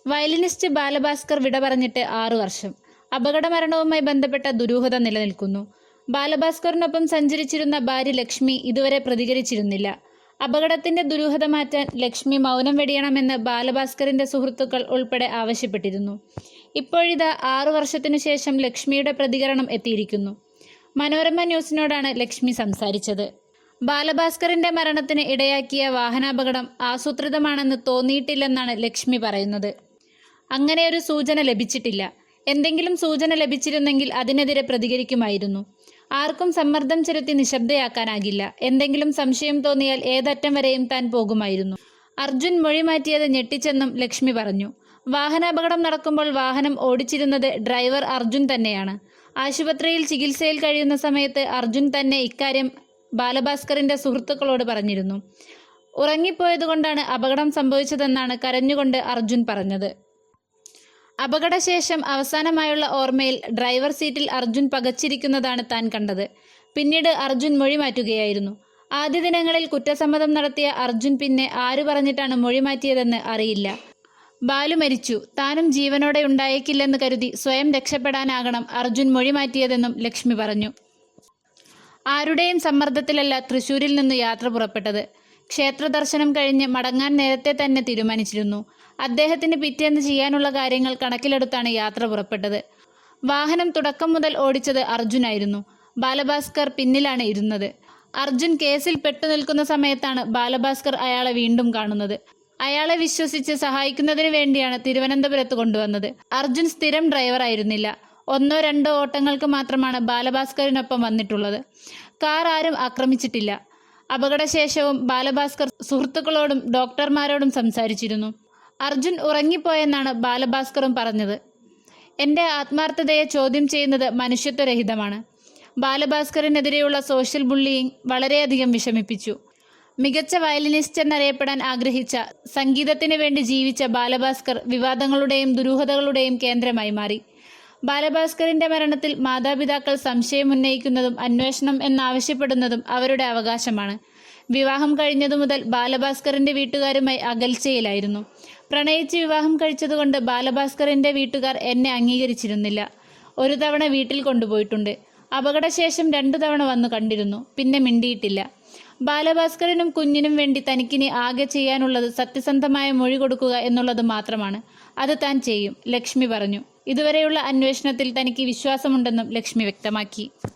Violinist Balabhaskar വിട പറഞ്ഞിട്ട് 6 വർഷം. അപകടമരണവുമായി ബന്ധപ്പെട്ട ദുരൂഹത നിലനിൽക്കുന്നു. ബാലഭാസ്കറിനൊപ്പം സഞ്ചരിച്ചിരുന്ന ഭാര്യ ലക്ഷ്മി ഇതുവരെ പ്രതികരിച്ചിരുന്നില്ല. അപകടത്തിന്റെ ദുരൂഹത മാറ്റാൻ ലക്ഷ്മി മൗനം വെടിയണമെന്ന് ബാലഭാസ്കറിന്റെ സുഹൃത്തുക്കൾ ഉൾപ്പെടെ ആവശ്യപ്പെട്ടിരുന്നു. ഇപ്പോഴിതാ 6 വർഷത്തിനു ശേഷം ലക്ഷ്മിയുടെ പ്രതികരണം എത്തിയിരിക്കുന്നു. മനോരമ ന്യൂസിനോടാണ് ലക്ഷ്മി സംസാരിച്ചത്. ബാലഭാസ്കറിന്റെ മരണത്തിന് ഇടയാക്കിയ വാഹനാപകടം ആസൂത്രിതമാണെന്ന് തോന്നിയിട്ടില്ലെന്നാണ് ലക്ഷ്മി പറയുന്നത്. അങ്ങനെയൊരു സൂചന ലഭിച്ചിട്ടില്ല. എന്തെങ്കിലും സൂചന ലഭിച്ചിരുന്നെങ്കിൽ അതിനെതിരെ പ്രതികരിക്കുമായിരുന്നു. ആർക്കും സമ്മർദ്ദം ചെലുത്തി നിശബ്ദയാക്കാനാകില്ല. എന്തെങ്കിലും സംശയം തോന്നിയാൽ ഏതറ്റം വരെയും താൻ പോകുമായിരുന്നു. അർജുൻ മൊഴി മാറ്റിയത് ഞെട്ടിച്ചെന്നും ലക്ഷ്മി പറഞ്ഞു. വാഹനാപകടം നടക്കുമ്പോൾ വാഹനം ഓടിച്ചിരുന്നത് ഡ്രൈവർ അർജുൻ തന്നെയാണ്. ആശുപത്രിയിൽ ചികിത്സയിൽ കഴിയുന്ന സമയത്ത് അർജുൻ തന്നെ ഇക്കാര്യം ബാലഭാസ്കറിന്റെ സുഹൃത്തുക്കളോട് പറഞ്ഞിരുന്നു. ഉറങ്ങിപ്പോയതുകൊണ്ടാണ് അപകടം സംഭവിച്ചതെന്നാണ് കരഞ്ഞുകൊണ്ട് അർജുൻ പറഞ്ഞത്. അപകടശേഷം അവസാനമായുള്ള ഓർമ്മയിൽ ഡ്രൈവർ സീറ്റിൽ അർജുൻ പകച്ചിരിക്കുന്നതാണ് താൻ കണ്ടത്. പിന്നീട് അർജുൻ മൊഴി മാറ്റുകയായിരുന്നു. ആദ്യ ദിനങ്ങളിൽ കുറ്റസമ്മതം നടത്തിയ അർജുൻ പിന്നെ ആര് പറഞ്ഞിട്ടാണ് മൊഴി മാറ്റിയതെന്ന് അറിയില്ല. ബാലു മരിച്ചു, താനും ജീവനോടെ ഉണ്ടായേക്കില്ലെന്ന് കരുതി സ്വയം രക്ഷപ്പെടാനാകണം അർജുൻ മൊഴി മാറ്റിയതെന്നും ലക്ഷ്മി പറഞ്ഞു. ആരുടെയും സമ്മർദ്ദത്തിലല്ല തൃശൂരിൽ നിന്ന് യാത്ര പുറപ്പെട്ടത്. ക്ഷേത്ര ദർശനം കഴിഞ്ഞ് മടങ്ങാൻ നേരത്തെ തന്നെ തീരുമാനിച്ചിരുന്നു. അദ്ദേഹത്തിന് പിറ്റേന്ന് ചെയ്യാനുള്ള കാര്യങ്ങൾ കണക്കിലെടുത്താണ് യാത്ര പുറപ്പെട്ടത്. വാഹനം തുടക്കം മുതൽ ഓടിച്ചത് അർജുനായിരുന്നു. ബാലഭാസ്കർ പിന്നിലാണ് ഇരുന്നത്. അർജുൻ കേസിൽ പെട്ടുനിൽക്കുന്ന സമയത്താണ് ബാലഭാസ്കർ അയാളെ വീണ്ടും കാണുന്നത്. അയാളെ വിശ്വസിച്ച് സഹായിക്കുന്നതിന് വേണ്ടിയാണ് തിരുവനന്തപുരത്ത് കൊണ്ടുവന്നത്. അർജുൻ സ്ഥിരം ഡ്രൈവർ ആയിരുന്നില്ല. 1-2 ഓട്ടങ്ങൾക്ക് മാത്രമാണ് ബാലഭാസ്കറിനൊപ്പം വന്നിട്ടുള്ളത്. കാർ ആരും ആക്രമിച്ചിട്ടില്ല. അപകടശേഷവും ബാലഭാസ്കർ സുഹൃത്തുക്കളോടും ഡോക്ടർമാരോടും സംസാരിച്ചിരുന്നു. അർജുൻ ഉറങ്ങിപ്പോയെന്നാണ് ബാലഭാസ്കറും പറഞ്ഞത്. എൻ്റെ ആത്മാർത്ഥതയെ ചോദ്യം ചെയ്യുന്നത് മനുഷ്യത്വരഹിതമാണ്. ബാലഭാസ്കറിനെതിരെയുള്ള സോഷ്യൽ ബുള്ളിയിങ് വളരെയധികം വിഷമിപ്പിച്ചു. മികച്ച വയലിനിസ്റ്റ് എന്നറിയപ്പെടാൻ ആഗ്രഹിച്ച, സംഗീതത്തിന് വേണ്ടി ജീവിച്ച ബാലഭാസ്കർ വിവാദങ്ങളുടെയും ദുരൂഹതകളുടെയും കേന്ദ്രമായി മാറി. ബാലഭാസ്കറിന്റെ മരണത്തിൽ മാതാപിതാക്കൾ സംശയമുന്നയിക്കുന്നതും അന്വേഷണം എന്നാവശ്യപ്പെടുന്നതും അവരുടെ അവകാശമാണ്. വിവാഹം കഴിഞ്ഞതു മുതൽ ബാലഭാസ്കറിന്റെ വീട്ടുകാരുമായി അകൽച്ചയിലായിരുന്നു. പ്രണയിച്ച് വിവാഹം കഴിച്ചതുകൊണ്ട് ബാലഭാസ്കറിന്റെ വീട്ടുകാർ എന്നെ അംഗീകരിച്ചിരുന്നില്ല. 1 തവണ വീട്ടിൽ കൊണ്ടുപോയിട്ടുണ്ട്. അപകടശേഷം 2 തവണ വന്നു കണ്ടിരുന്നു. പിന്നെ മിണ്ടിയിട്ടില്ല. ബാലഭാസ്കറിനും കുഞ്ഞിനും വേണ്ടി തനിക്കിനി ആകെ ചെയ്യാനുള്ളത് സത്യസന്ധമായ മൊഴി കൊടുക്കുക എന്നുള്ളത് മാത്രമാണ്. അത് താൻ ചെയ്യും, ലക്ഷ്മി പറഞ്ഞു. ഇതുവരെയുള്ള അന്വേഷണത്തിൽ തനിക്ക് വിശ്വാസമുണ്ടെന്നും ലക്ഷ്മി വ്യക്തമാക്കി.